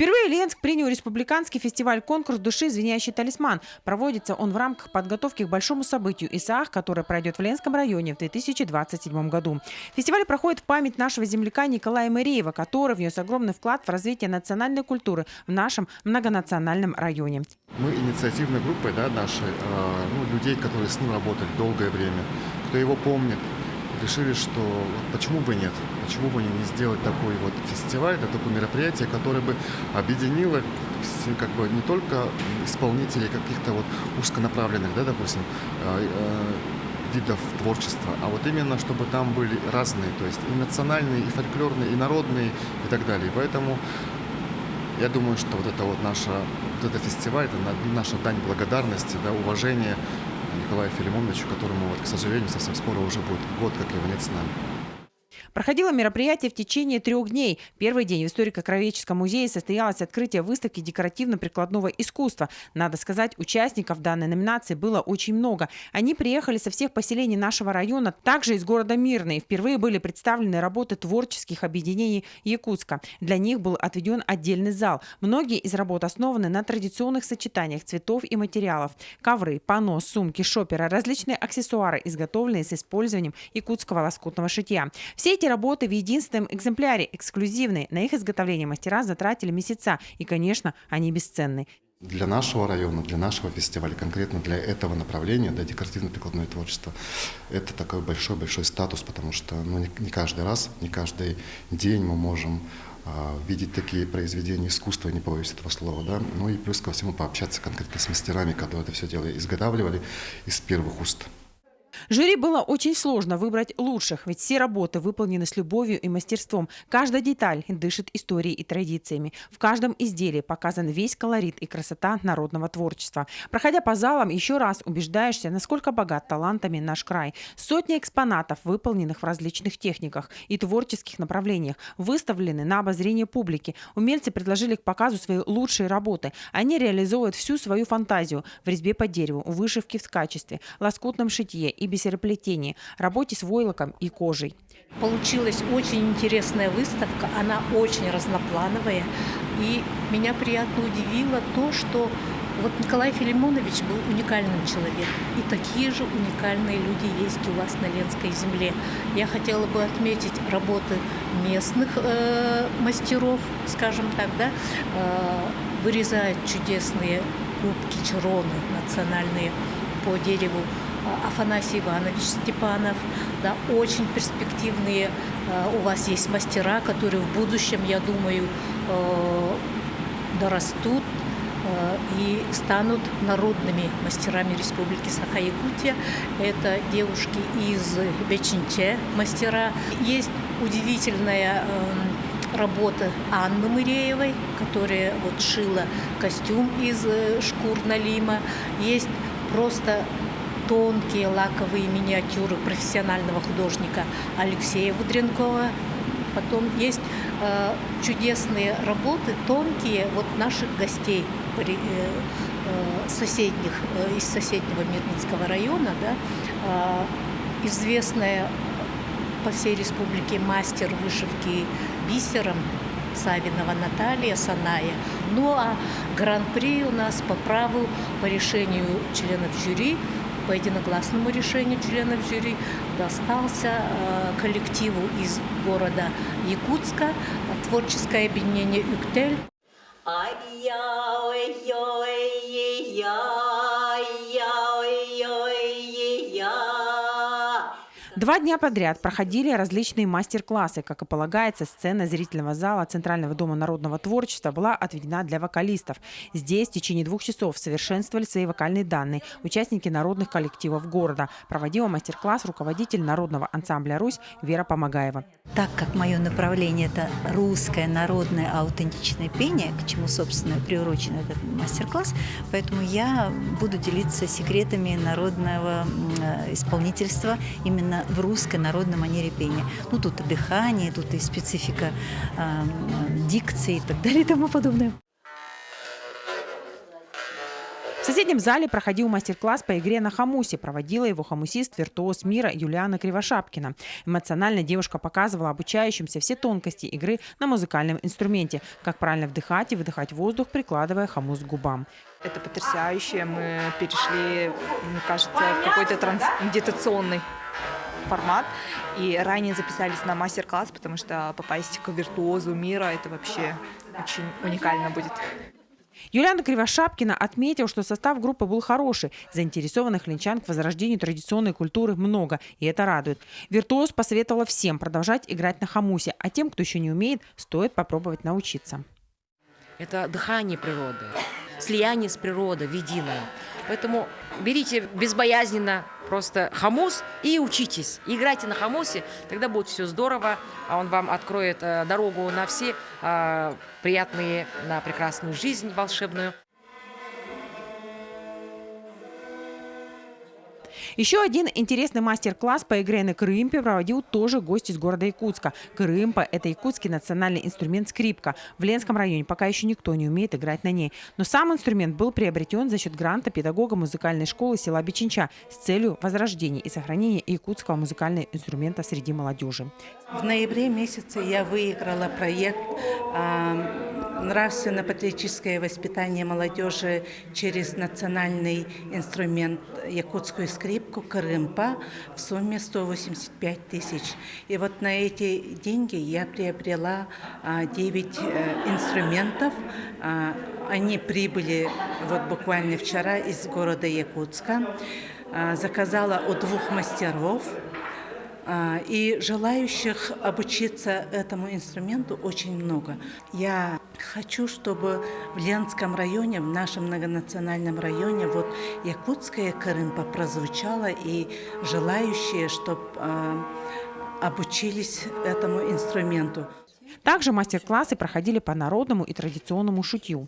Впервые Ленск принял республиканский фестиваль-конкурс души «Звенящий талисман». Проводится он в рамках подготовки к большому событию ИСААХ, которое пройдет в Ленском районе в 2027 году. Фестиваль проходит в память нашего земляка Николая Мыреева, который внес огромный вклад в развитие национальной культуры в нашем многонациональном районе. Мы инициативной группой нашей, людей, которые с ним работали долгое время, кто его помнит, решили, что почему бы нет, почему бы не сделать такой вот фестиваль, такое мероприятие, которое бы объединило не только исполнителей каких-то узконаправленных, допустим, видов творчества, а вот именно, чтобы там были разные, то есть и национальные, и фольклорные, и народные, и так далее. И поэтому я думаю, что это фестиваль, это наша дань благодарности, уважения Николаю Филимоновичу, которому, к сожалению, совсем скоро уже будет год, как его нет с нами. Проходило мероприятие в течение 3 дней. Первый день в историко-краеведческом музее состоялось открытие выставки декоративно-прикладного искусства. Надо сказать, участников данной номинации было очень много. Они приехали со всех поселений нашего района, также из города Мирный. Впервые были представлены работы творческих объединений Якутска. Для них был отведен отдельный зал. Многие из работ основаны на традиционных сочетаниях цветов и материалов. Ковры, панно, сумки, шоперы, различные аксессуары, изготовленные с использованием якутского лоскутного шитья. Все эти работы в единственном экземпляре, эксклюзивные. На их изготовление мастера затратили месяца. И, конечно, они бесценны. Для нашего района, для нашего фестиваля, конкретно для этого направления, декоративно-прикладное творчество, это такой большой-большой статус, потому что не каждый раз, не каждый день мы можем видеть такие произведения искусства, не побоюсь этого слова, Ну и плюс ко всему пообщаться конкретно с мастерами, которые это все дело изготавливали из первых уст. Жюри было очень сложно выбрать лучших, ведь все работы выполнены с любовью и мастерством. Каждая деталь дышит историей и традициями. В каждом изделии показан весь колорит и красота народного творчества. Проходя по залам, еще раз убеждаешься, насколько богат талантами наш край. Сотни экспонатов, выполненных в различных техниках и творческих направлениях, выставлены на обозрение публики. Умельцы предложили к показу свои лучшие работы. Они реализовывают всю свою фантазию в резьбе по дереву, вышивке в ткачестве, лоскутном шитье и бисероплетении, работе с войлоком и кожей. Получилась очень интересная выставка, она очень разноплановая. И меня приятно удивило то, что Николай Филимонович был уникальным человеком. И такие же уникальные люди есть у вас на Ленской земле. Я хотела бы отметить работы местных мастеров, скажем так, вырезают чудесные губки, чароны национальные по дереву. Афанасий Иванович Степанов, очень перспективные у вас есть мастера, которые в будущем, я думаю, дорастут и станут народными мастерами Республики Саха-Якутия. Это девушки из Беченче, мастера. Есть удивительная работа Анны Мыреевой, которая шила костюм из шкур налима. Есть просто тонкие лаковые миниатюры профессионального художника Алексея Выдренкова. Потом есть чудесные работы, тонкие наших гостей из соседнего Мирнинского района. Известная по всей республике мастер вышивки бисером Савинова Наталья Саная. А гран-при у нас по праву, по решению членов жюри, по единогласному решению членов жюри достался коллективу из города Якутска, творческое объединение «Юктель». 2 дня подряд проходили различные мастер-классы. Как и полагается, сцена зрительного зала Центрального дома народного творчества была отведена для вокалистов. Здесь в течение 2 часов совершенствовали свои вокальные данные участники народных коллективов города. Проводила мастер-класс руководитель народного ансамбля «Русь» Вера Помогаева. Так как мое направление – это русское народное аутентичное пение, к чему, собственно, приурочен этот мастер-класс, поэтому я буду делиться секретами народного исполнительства именно в русской народной манере пения. Тут и дыхание, тут и специфика дикции и так далее и тому подобное. В соседнем зале проходил мастер-класс по игре на хомусе. Проводила его хомусист-виртуоз мира Юлиана Кривошапкина. Эмоционально девушка показывала обучающимся все тонкости игры на музыкальном инструменте. Как правильно вдыхать и выдыхать воздух, прикладывая хомус к губам. Это потрясающе. Мы перешли, мне кажется, в какой-то медитационный формат. И ранее записались на мастер-класс, потому что попасть к виртуозу мира – это вообще очень уникально будет. Юлиана Кривошапкина отметила, что состав группы был хороший. Заинтересованных линчан к возрождению традиционной культуры много, и это радует. Виртуоз посоветовала всем продолжать играть на хомусе, а тем, кто еще не умеет, стоит попробовать научиться. Это дыхание природы, слияние с природой в единое. Поэтому берите безбоязненно просто хомус и учитесь. Играйте на хомусе, тогда будет все здорово. А он вам откроет дорогу на все приятные, на прекрасную жизнь волшебную. Еще один интересный мастер-класс по игре на крымпе проводил тоже гость из города Якутска. Крымпа – это якутский национальный инструмент скрипка. В Ленском районе пока еще никто не умеет играть на ней. Но сам инструмент был приобретен за счет гранта педагога музыкальной школы села Бичинча с целью возрождения и сохранения якутского музыкального инструмента среди молодежи. В ноябре месяце я выиграла проект «Нравственно-патриотическое воспитание молодежи через национальный инструмент якутскую скрипку крымпа» в сумме 185 тысяч. И вот на эти деньги я приобрела 9 инструментов. Они прибыли вот буквально вчера из города Якутска. Заказала у 2 мастеров. И желающих обучиться этому инструменту очень много. Я хочу, чтобы в Ленском районе, в нашем многонациональном районе, вот якутская крымпа прозвучала, и желающие, чтобы обучились этому инструменту. Также мастер-классы проходили по народному и традиционному шутью.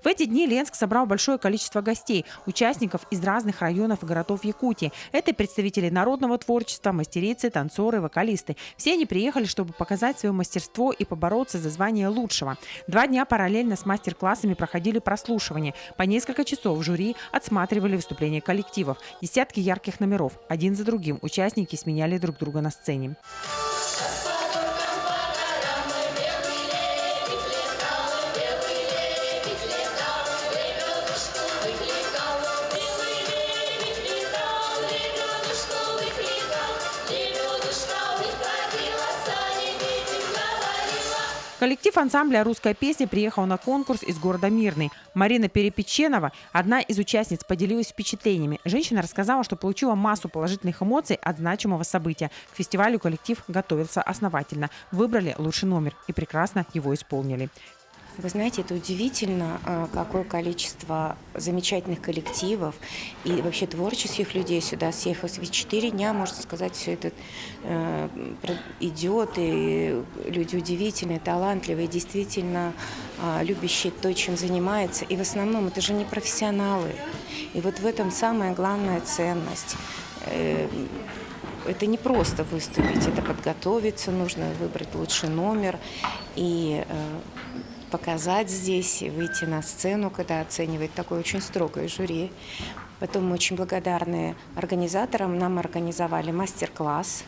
В эти дни Ленск собрал большое количество гостей, участников из разных районов и городов Якутии. Это представители народного творчества, мастерицы, танцоры, вокалисты. Все они приехали, чтобы показать свое мастерство и побороться за звание лучшего. 2 дня параллельно с мастер-классами проходили прослушивания. По несколько часов жюри отсматривали выступления коллективов. Десятки ярких номеров. Один за другим участники сменяли друг друга на сцене. Коллектив ансамбля «Русская песня» приехал на конкурс из города Мирный. Марина Перепеченова, одна из участниц, поделилась впечатлениями. Женщина рассказала, что получила массу положительных эмоций от значимого события. К фестивалю коллектив готовился основательно. Выбрали лучший номер и прекрасно его исполнили. Вы знаете, это удивительно, какое количество замечательных коллективов и вообще творческих людей сюда съехалось. Ведь 4 дня, можно сказать, все это идет, и люди удивительные, талантливые, действительно любящие то, чем занимаются. И в основном это же не профессионалы. И вот в этом самая главная ценность. Это не просто выступить, это подготовиться, нужно выбрать лучший номер и показать здесь, выйти на сцену, когда оценивает такое очень строгое жюри. Потом мы очень благодарны организаторам. Нам организовали мастер-класс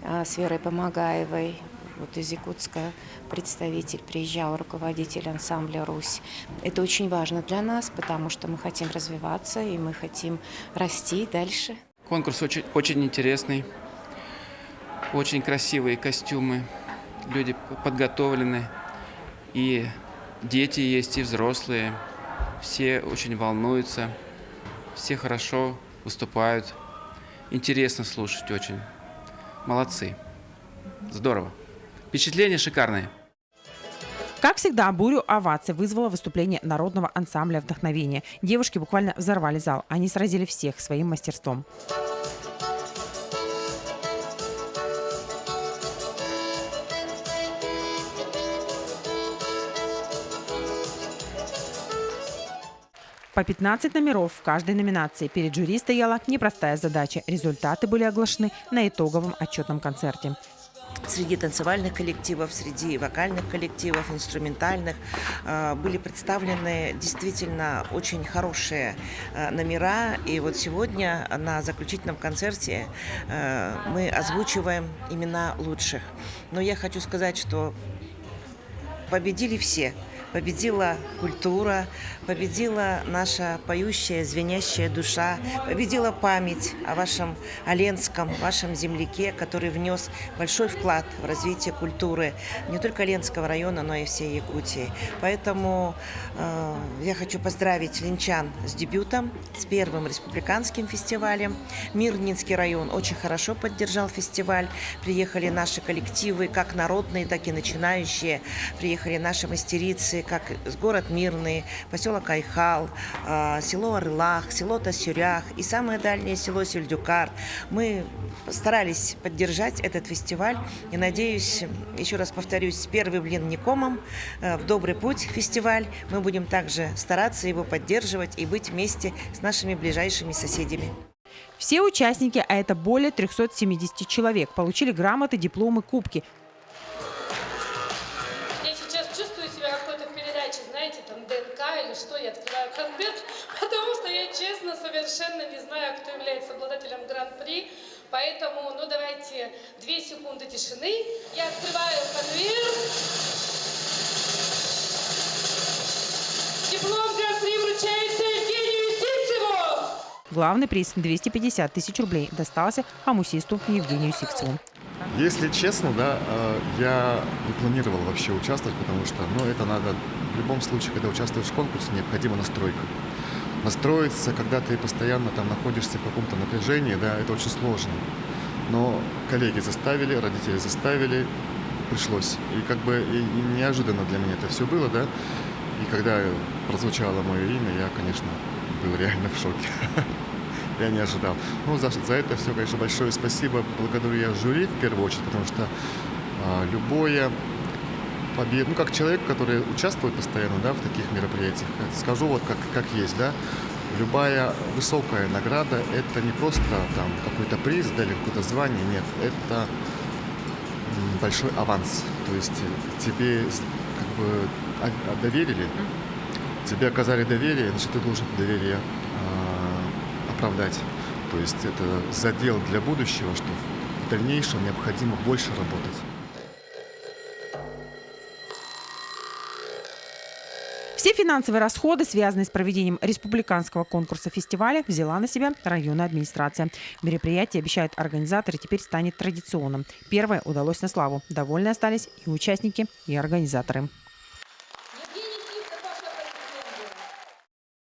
с Верой Помогаевой. Вот из Якутска представитель приезжал, руководитель ансамбля «Русь». Это очень важно для нас, потому что мы хотим развиваться и мы хотим расти дальше. Конкурс очень интересный, очень красивые костюмы, люди подготовлены. И дети есть, и взрослые. Все очень волнуются, все хорошо выступают. Интересно слушать очень. Молодцы. Здорово. Впечатления шикарные. Как всегда, бурю оваций вызвало выступление народного ансамбля «Вдохновение». Девушки буквально взорвали зал. Они сразили всех своим мастерством. По 15 номеров в каждой номинации. Перед жюри стояла непростая задача. Результаты были оглашены на итоговом отчетном концерте. Среди танцевальных коллективов, среди вокальных коллективов, инструментальных были представлены действительно очень хорошие номера. И вот сегодня на заключительном концерте мы озвучиваем имена лучших. Но я хочу сказать, что победили все. Победила культура, победила наша поющая, звенящая душа, победила память о вашем Оленском, вашем земляке, который внес большой вклад в развитие культуры не только Ленского района, но и всей Якутии. Поэтому я хочу поздравить ленчан с дебютом, с первым республиканским фестивалем. Мирнинский район очень хорошо поддержал фестиваль. Приехали наши коллективы, как народные, так и начинающие. Приехали наши мастерицы, как город Мирный, поселок Айхал, село Орлах, село Тасюрях и самое дальнее село Сельдюкар. Мы старались поддержать этот фестиваль и, надеюсь, еще раз повторюсь, первый блин не комом, в добрый путь фестиваль. Мы будем также стараться его поддерживать и быть вместе с нашими ближайшими соседями. Все участники, а это более 370 человек, получили грамоты, дипломы, кубки. Знаете, там ДНК или что, я открываю конверт, потому что я, честно, совершенно не знаю, кто является обладателем гран-при. Поэтому, ну давайте 2 секунды тишины. Я открываю конверт. Диплом гран-при вручается Евгению Сивцеву. Главный приз – 250 тысяч рублей достался хомусисту Евгению Сивцеву. Если честно, да, я не планировал вообще участвовать, потому что, это надо, в любом случае, когда участвуешь в конкурсе, необходима настройка. Настроиться, когда ты постоянно там находишься в каком-то напряжении, да, это очень сложно. Но коллеги заставили, родители заставили, пришлось. И и неожиданно для меня это все было, да. И когда прозвучало мое имя, я, конечно, был реально в шоке. Я не ожидал. За это все, конечно, большое спасибо. Благодарю я жюри в первую очередь, потому что любое победа, как человек, который участвует постоянно, да, в таких мероприятиях, скажу вот как есть, да, любая высокая награда – это не просто там какой-то приз, да, или какое-то звание, нет, это большой аванс. То есть тебе доверили, тебе оказали доверие, значит, ты должен это доверие оправдать. То есть это задел для будущего, что в дальнейшем необходимо больше работать. Все финансовые расходы, связанные с проведением республиканского конкурса фестиваля, взяла на себя районная администрация. Мероприятие, обещают организаторы, теперь станет традиционным. Первое удалось на славу. Довольны остались и участники, и организаторы.